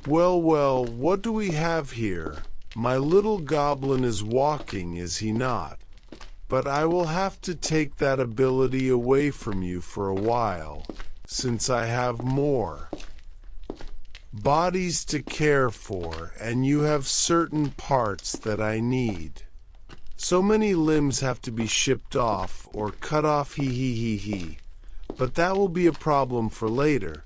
Well, well, what do we have here? My little goblin is walking, is he not? But I will have to take that ability away from you for a while, since I have more bodies to care for, and you have certain parts that I need. So many limbs have to be shipped off or cut off, he. But that will be a problem for later.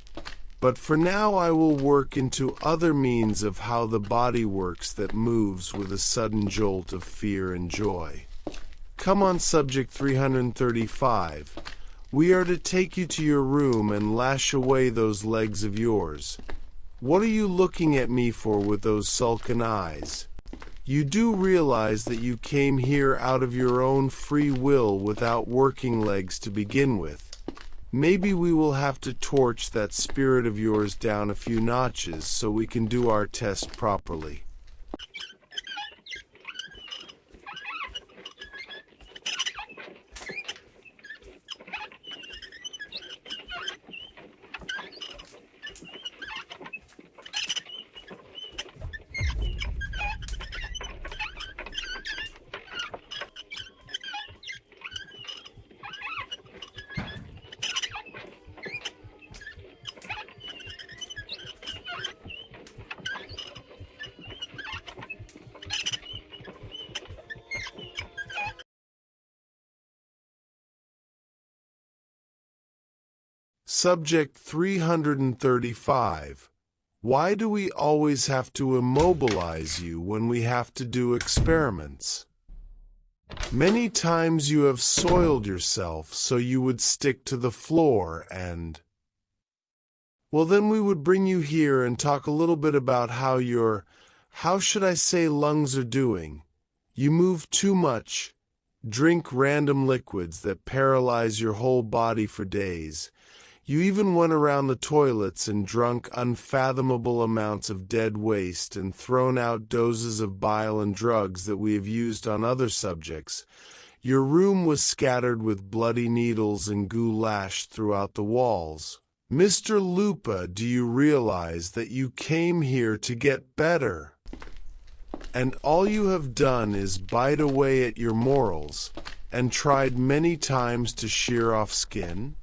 But for now I will work into other means of how the body works that moves with a sudden jolt of fear and joy. Come on, subject 335. We are to take you to your room and lash away those legs of yours. What are you looking at me for with those sullen eyes? You do realize that you came here out of your own free will without working legs to begin with. Maybe we will have to torch that spirit of yours down a few notches so we can do our test properly. Subject 335. Why do we always have to immobilize you when we have to do experiments? Many times you have soiled yourself so you would stick to the floor and... Well, then we would bring you here and talk a little bit about how your, how should I say, lungs are doing. You move too much, drink random liquids that paralyze your whole body for days. You even went around the toilets and drunk unfathomable amounts of dead waste and thrown out doses of bile and drugs that we have used on other subjects. Your room was scattered with bloody needles and goo lashed throughout the walls. Mr. Lupa, do you realize that you came here to get better? And all you have done is bite away at your morals and tried many times to shear off skin?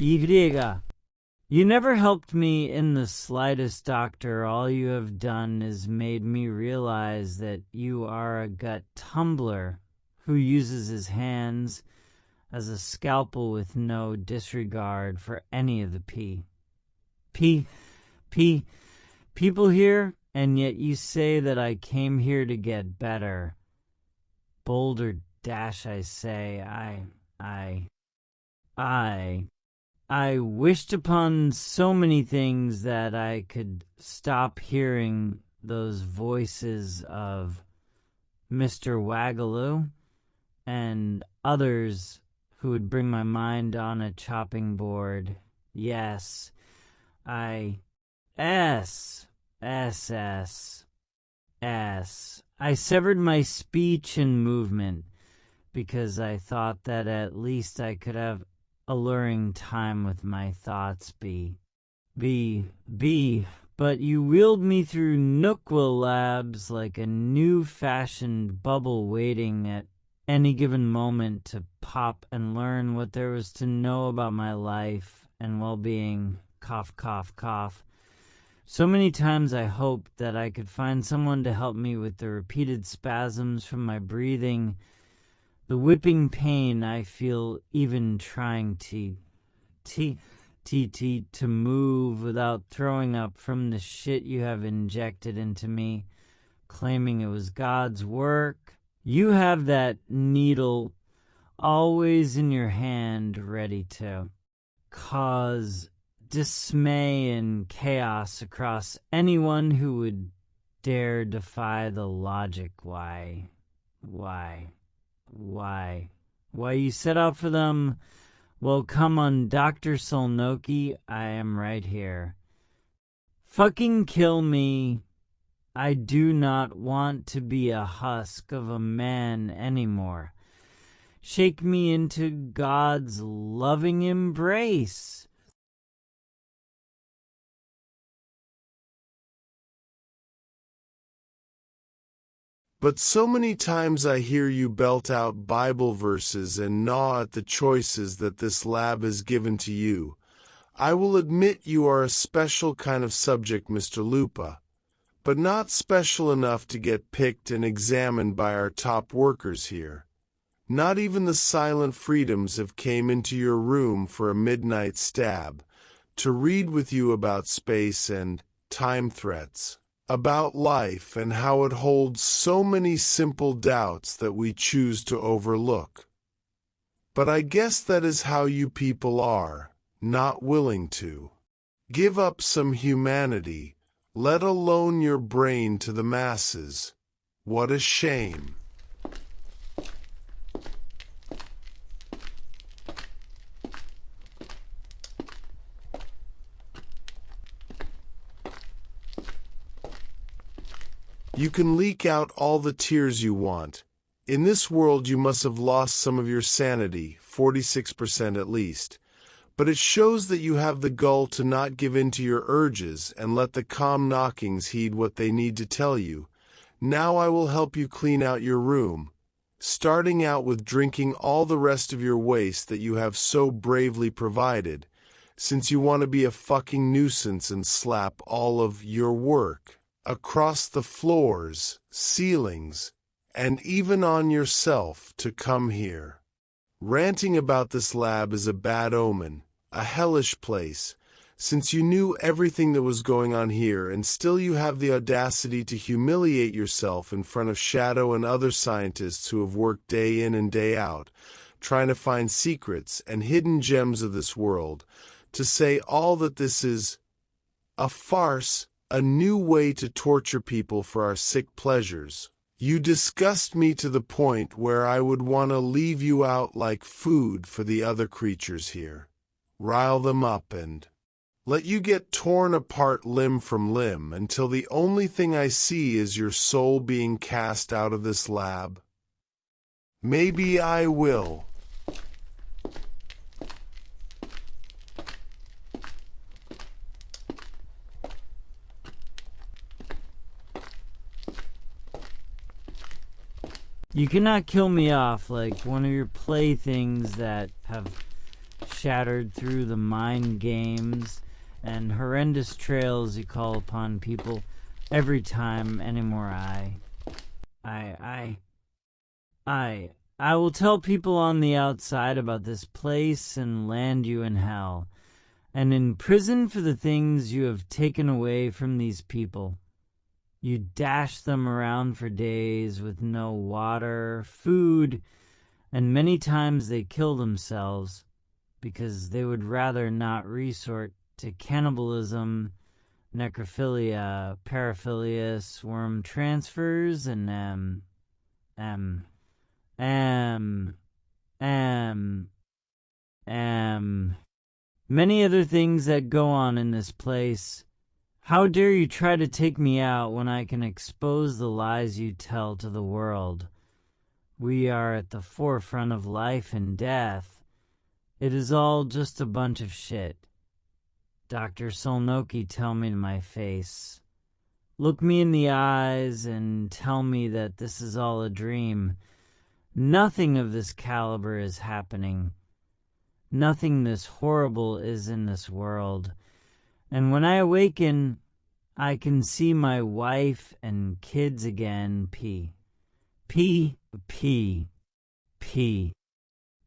Y. You never helped me in the slightest, Doctor. All you have done is made me realize that you are a gut tumbler who uses his hands as a scalpel with no disregard for any of the people here, and yet you say that I came here to get better. Boulder Dash, I say, I wished upon so many things that I could stop hearing those voices of Mr. Wagaloo and others who would bring my mind on a chopping board. Yes, I severed my speech and movement because I thought that at least I could have alluring time with my thoughts but you wheeled me through Nookwell Labs like a new-fashioned bubble waiting at any given moment to pop and learn what there was to know about my life and well-being. Cough, cough, cough. So many times I hoped that I could find someone to help me with the repeated spasms from my breathing, the whipping pain I feel even trying to move without throwing up from the shit you have injected into me, claiming it was God's work. You have that needle always in your hand, ready to cause dismay and chaos across anyone who would dare defy the logic. Why you set out for them? Well, come on, Dr. Sulnoki, I am right here. Fucking kill me. I do not want to be a husk of a man anymore. Shake me into God's loving embrace. But so many times I hear you belt out Bible verses and gnaw at the choices that this lab has given to you. I will admit you are a special kind of subject, Mr. Lupa, but not special enough to get picked and examined by our top workers here. Not even the silent freedoms have came into your room for a midnight stab, to read with you about space and time threats, about life and how it holds so many simple doubts that we choose to overlook. But I guess that is how you people are, not willing to give up some humanity, let alone your brain to the masses. What a shame. You can leak out all the tears you want. In this world you must have lost some of your sanity, 46% at least. But it shows that you have the gall to not give in to your urges and let the calm knockings heed what they need to tell you. Now I will help you clean out your room, starting out with drinking all the rest of your waste that you have so bravely provided, since you want to be a fucking nuisance and slap all of your work across the floors, ceilings, and even on yourself to come here. Ranting about this lab is a bad omen, a hellish place, since you knew everything that was going on here and still you have the audacity to humiliate yourself in front of Shadow and other scientists who have worked day in and day out, trying to find secrets and hidden gems of this world, to say all that this is a farce, a new way to torture people for our sick pleasures. You disgust me to the point where I would want to leave you out like food for the other creatures here. Rile them up and let you get torn apart limb from limb until the only thing I see is your soul being cast out of this lab. Maybe I will. You cannot kill me off like one of your playthings that have shattered through the mind games and horrendous trails you call upon people every time anymore. I will tell people on the outside about this place and land you in hell, and in prison for the things you have taken away from these people. You dash them around for days with no water, food, and many times they kill themselves because they would rather not resort to cannibalism, necrophilia, paraphilia, swarm transfers, and many other things that go on in this place. How dare you try to take me out when I can expose the lies you tell to the world? We are at the forefront of life and death. It is all just a bunch of shit. Dr. Sulnoki, tell me to my face. Look me in the eyes and tell me that this is all a dream. Nothing of this caliber is happening. Nothing this horrible is in this world. And when I awaken, I can see my wife and kids again. P.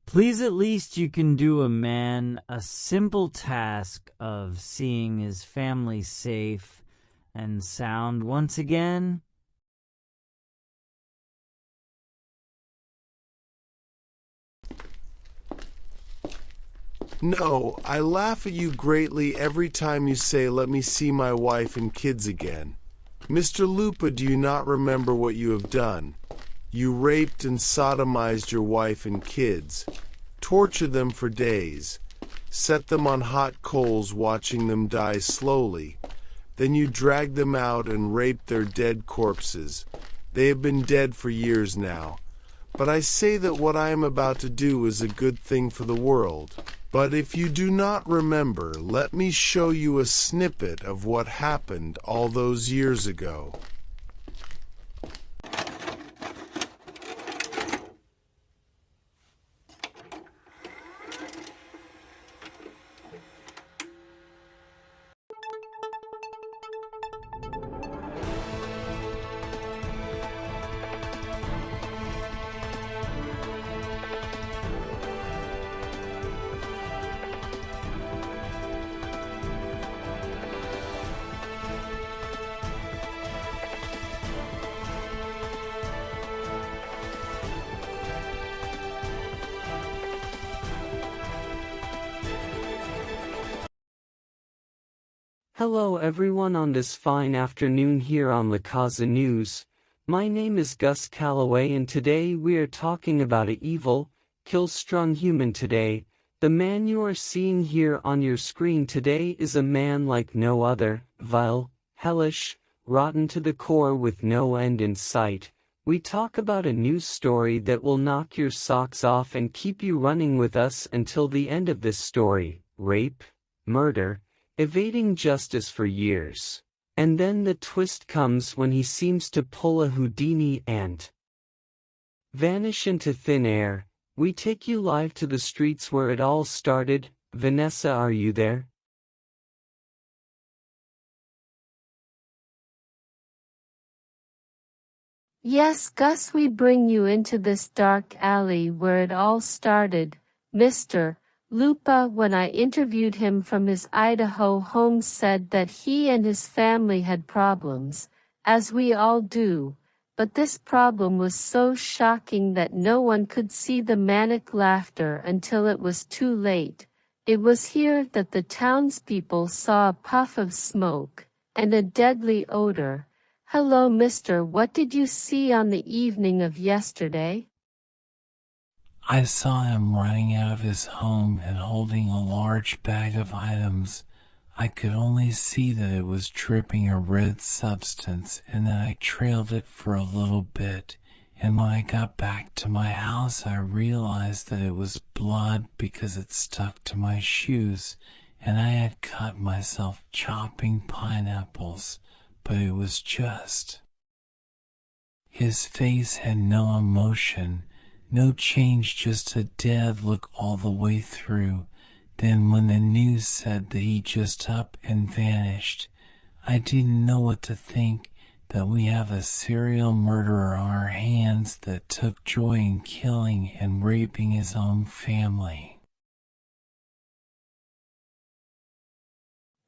Please, at least you can do a man a simple task of seeing his family safe and sound once again. No, I laugh at you greatly every time you say, "Let me see my wife and kids again." Mr. Lupa, do you not remember what you have done? You raped and sodomized your wife and kids, tortured them for days, set them on hot coals watching them die slowly. Then you dragged them out and raped their dead corpses. They have been dead for years now. But I say that what I am about to do is a good thing for the world. But if you do not remember, let me show you a snippet of what happened all those years ago. Hello everyone on this fine afternoon here on La Casa News. My name is Gus Calloway and today we are talking about a evil, kill-strung human today. The man you are seeing here on your screen today is a man like no other, vile, hellish, rotten to the core with no end in sight. We talk about a news story that will knock your socks off and keep you running with us until the end of this story. Rape, murder, evading justice for years. And then the twist comes when he seems to pull a Houdini and vanish into thin air. We take you live to the streets where it all started. Vanessa, are you there? Yes, Gus, we bring you into this dark alley where it all started. Mr. Lupa, when I interviewed him from his Idaho home, said that he and his family had problems, as we all do, but this problem was so shocking that no one could see the manic laughter until it was too late. It was here that the townspeople saw a puff of smoke, and a deadly odor. Hello, mister, what did you see on the evening of yesterday? I saw him running out of his home and holding a large bag of items. I could only see that it was dripping a red substance, and then I trailed it for a little bit, and when I got back to my house I realized that it was blood because it stuck to my shoes, and I had cut myself chopping pineapples, but it was just. His face had no emotion, no change, just a dead look all the way through. Then when the news said that he just up and vanished, I didn't know what to think, that we have a serial murderer on our hands that took joy in killing and raping his own family.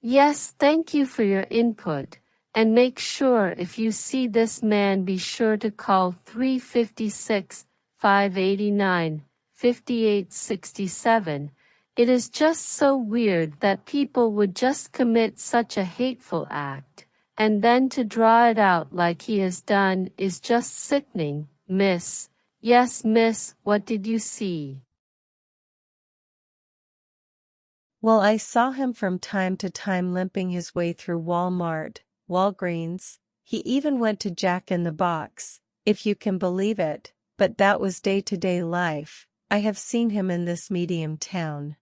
Yes, thank you for your input. And make sure if you see this man, be sure to call 356-589-5867. It is just so weird that people would just commit such a hateful act, and then to draw it out like he has done is just sickening. Miss. Yes, miss, what did you see? Well, I saw him from time to time limping his way through Walmart, Walgreens. He even went to Jack in the Box, if you can believe it, but that was day-to-day life. I have seen him in this medium town,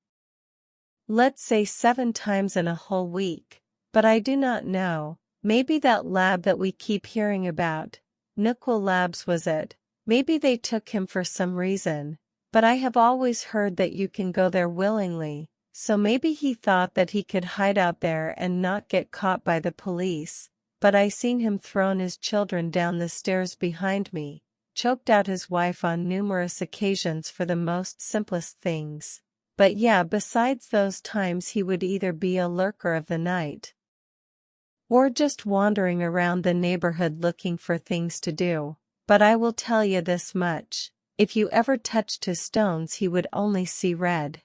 let's say 7 times in a whole week, but I do not know, maybe that lab that we keep hearing about, Nuquil Labs was it, maybe they took him for some reason, but I have always heard that you can go there willingly, so maybe he thought that he could hide out there and not get caught by the police, but I seen him thrown his children down the stairs behind me, choked out his wife on numerous occasions for the most simplest things. But yeah, besides those times he would either be a lurker of the night or just wandering around the neighborhood looking for things to do. But I will tell you this much, if you ever touched his stones he would only see red.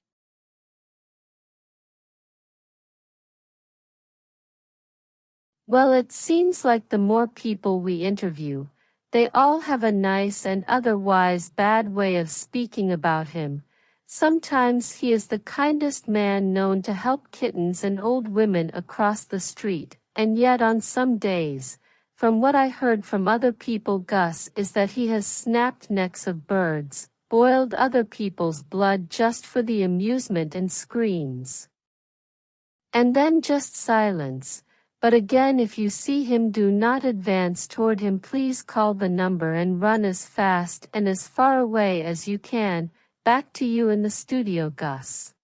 Well, it seems like the more people we interview, they all have a nice and otherwise bad way of speaking about him. Sometimes he is the kindest man known to help kittens and old women across the street, and yet on some days, from what I heard from other people, Gus, is that he has snapped necks of birds, boiled other people's blood just for the amusement and screams. And then just silence. But again, if you see him, do not advance toward him. Please call the number and run as fast and as far away as you can. Back to you in the studio, Gus.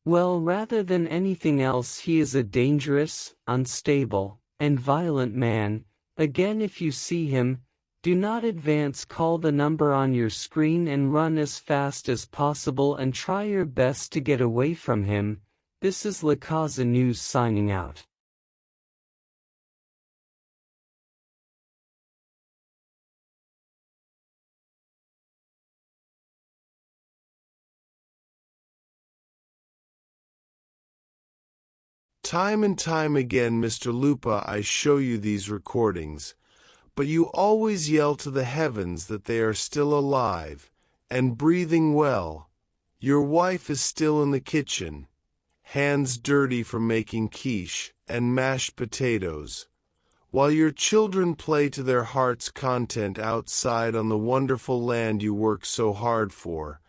Well, rather than anything else, he is a dangerous, unstable, and violent man. Again, if you see him, do not advance. Call the number on your screen and run as fast as possible and try your best to get away from him. This is La Casa News signing out. Time and time again, Mr. Lupa, I show you these recordings, but you always yell to the heavens that they are still alive and breathing well. Your wife is still in the kitchen, hands dirty from making quiche and mashed potatoes, while your children play to their heart's content outside on the wonderful land you work so hard for.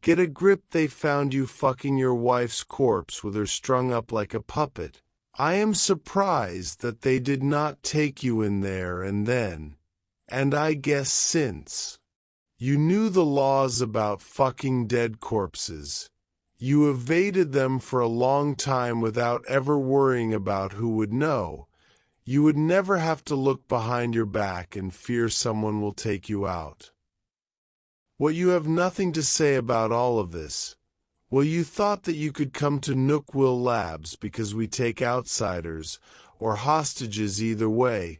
Get a grip, they found you fucking your wife's corpse with her strung up like a puppet. I am surprised that they did not take you in there and then, and I guess since. You knew the laws about fucking dead corpses. You evaded them for a long time without ever worrying about who would know. You would never have to look behind your back and fear someone will take you out. What, you have nothing to say about all of this? Well, you thought that you could come to Nookville Labs because we take outsiders, or hostages either way.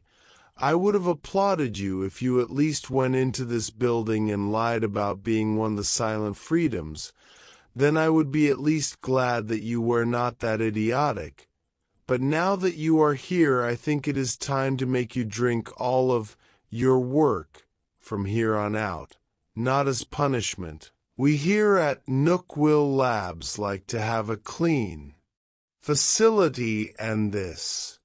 I would have applauded you if you at least went into this building and lied about being one of the silent freedoms. Then I would be at least glad that you were not that idiotic. But now that you are here, I think it is time to make you drink all of your work from here on out. Not as punishment. We here at Nookville Labs like to have a clean facility, and this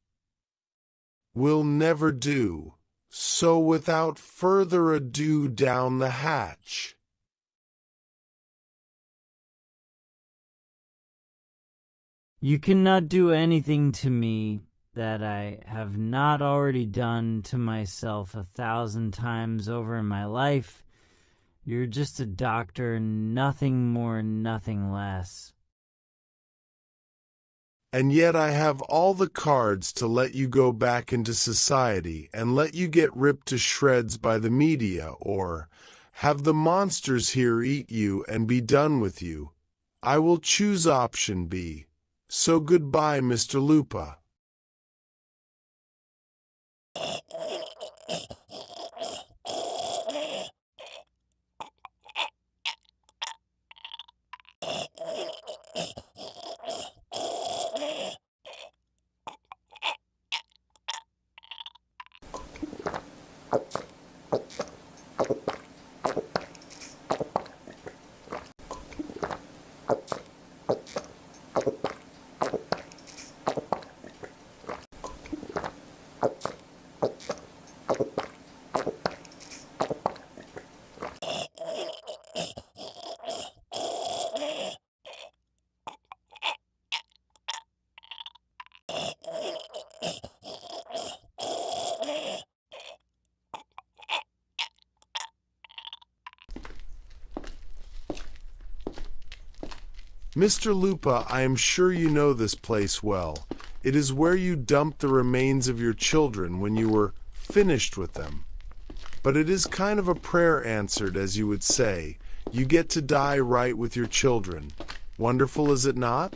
will never do. So without further ado, down the hatch. You cannot do anything to me that I have not already done to myself 1,000 times over in my life. You're just a doctor, nothing more, nothing less. And yet I have all the cards to let you go back into society and let you get ripped to shreds by the media, or have the monsters here eat you and be done with you. I will choose option B. So goodbye, Mr. Lupa. Mr. Lupa, I am sure you know this place well. It is where you dumped the remains of your children when you were finished with them. But it is kind of a prayer answered, as you would say. You get to die right with your children. Wonderful, is it not?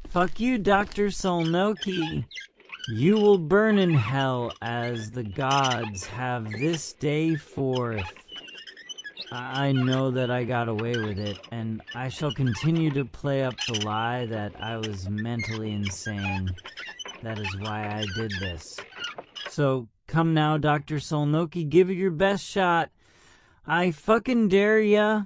Fuck you, Dr. Sulnoki. You will burn in hell as the gods have this day forth. I know that I got away with it, and I shall continue to play up the lie that I was mentally insane. That is why I did this. So, come now, Dr. Sulnoki, give it your best shot. I fucking dare ya.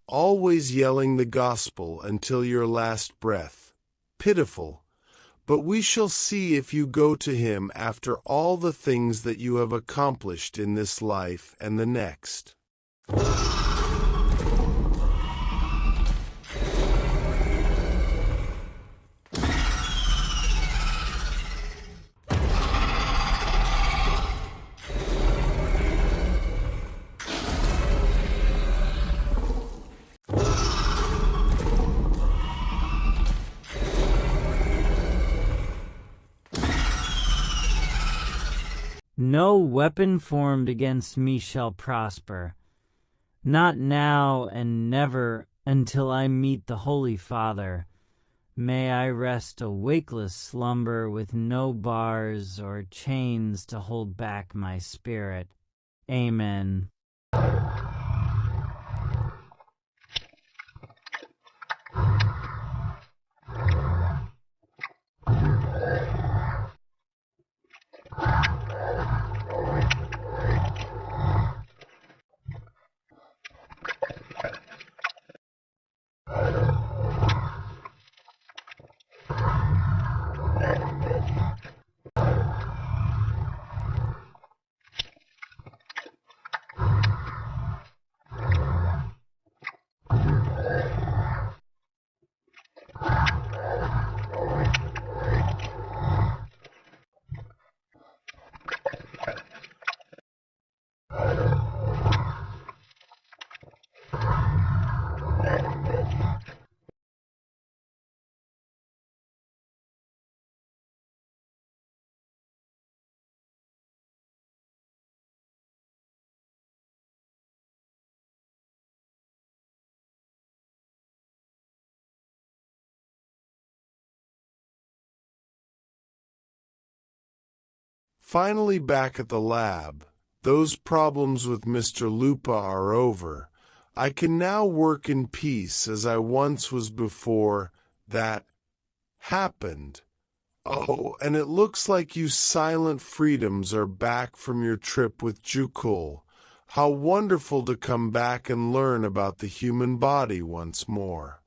Always yelling the gospel until your last breath. Pitiful. But we shall see if you go to him after all the things that you have accomplished in this life and the next. No weapon formed against me shall prosper. Not now and never until I meet the Holy Father. May I rest a wakeless slumber with no bars or chains to hold back my spirit. Amen. Finally back at the lab, those problems with Mr. Lupa are over. I can now work in peace as I once was before that happened. Oh, and it looks like you silent freedoms are back from your trip with Jukul. How wonderful to come back and learn about the human body once more.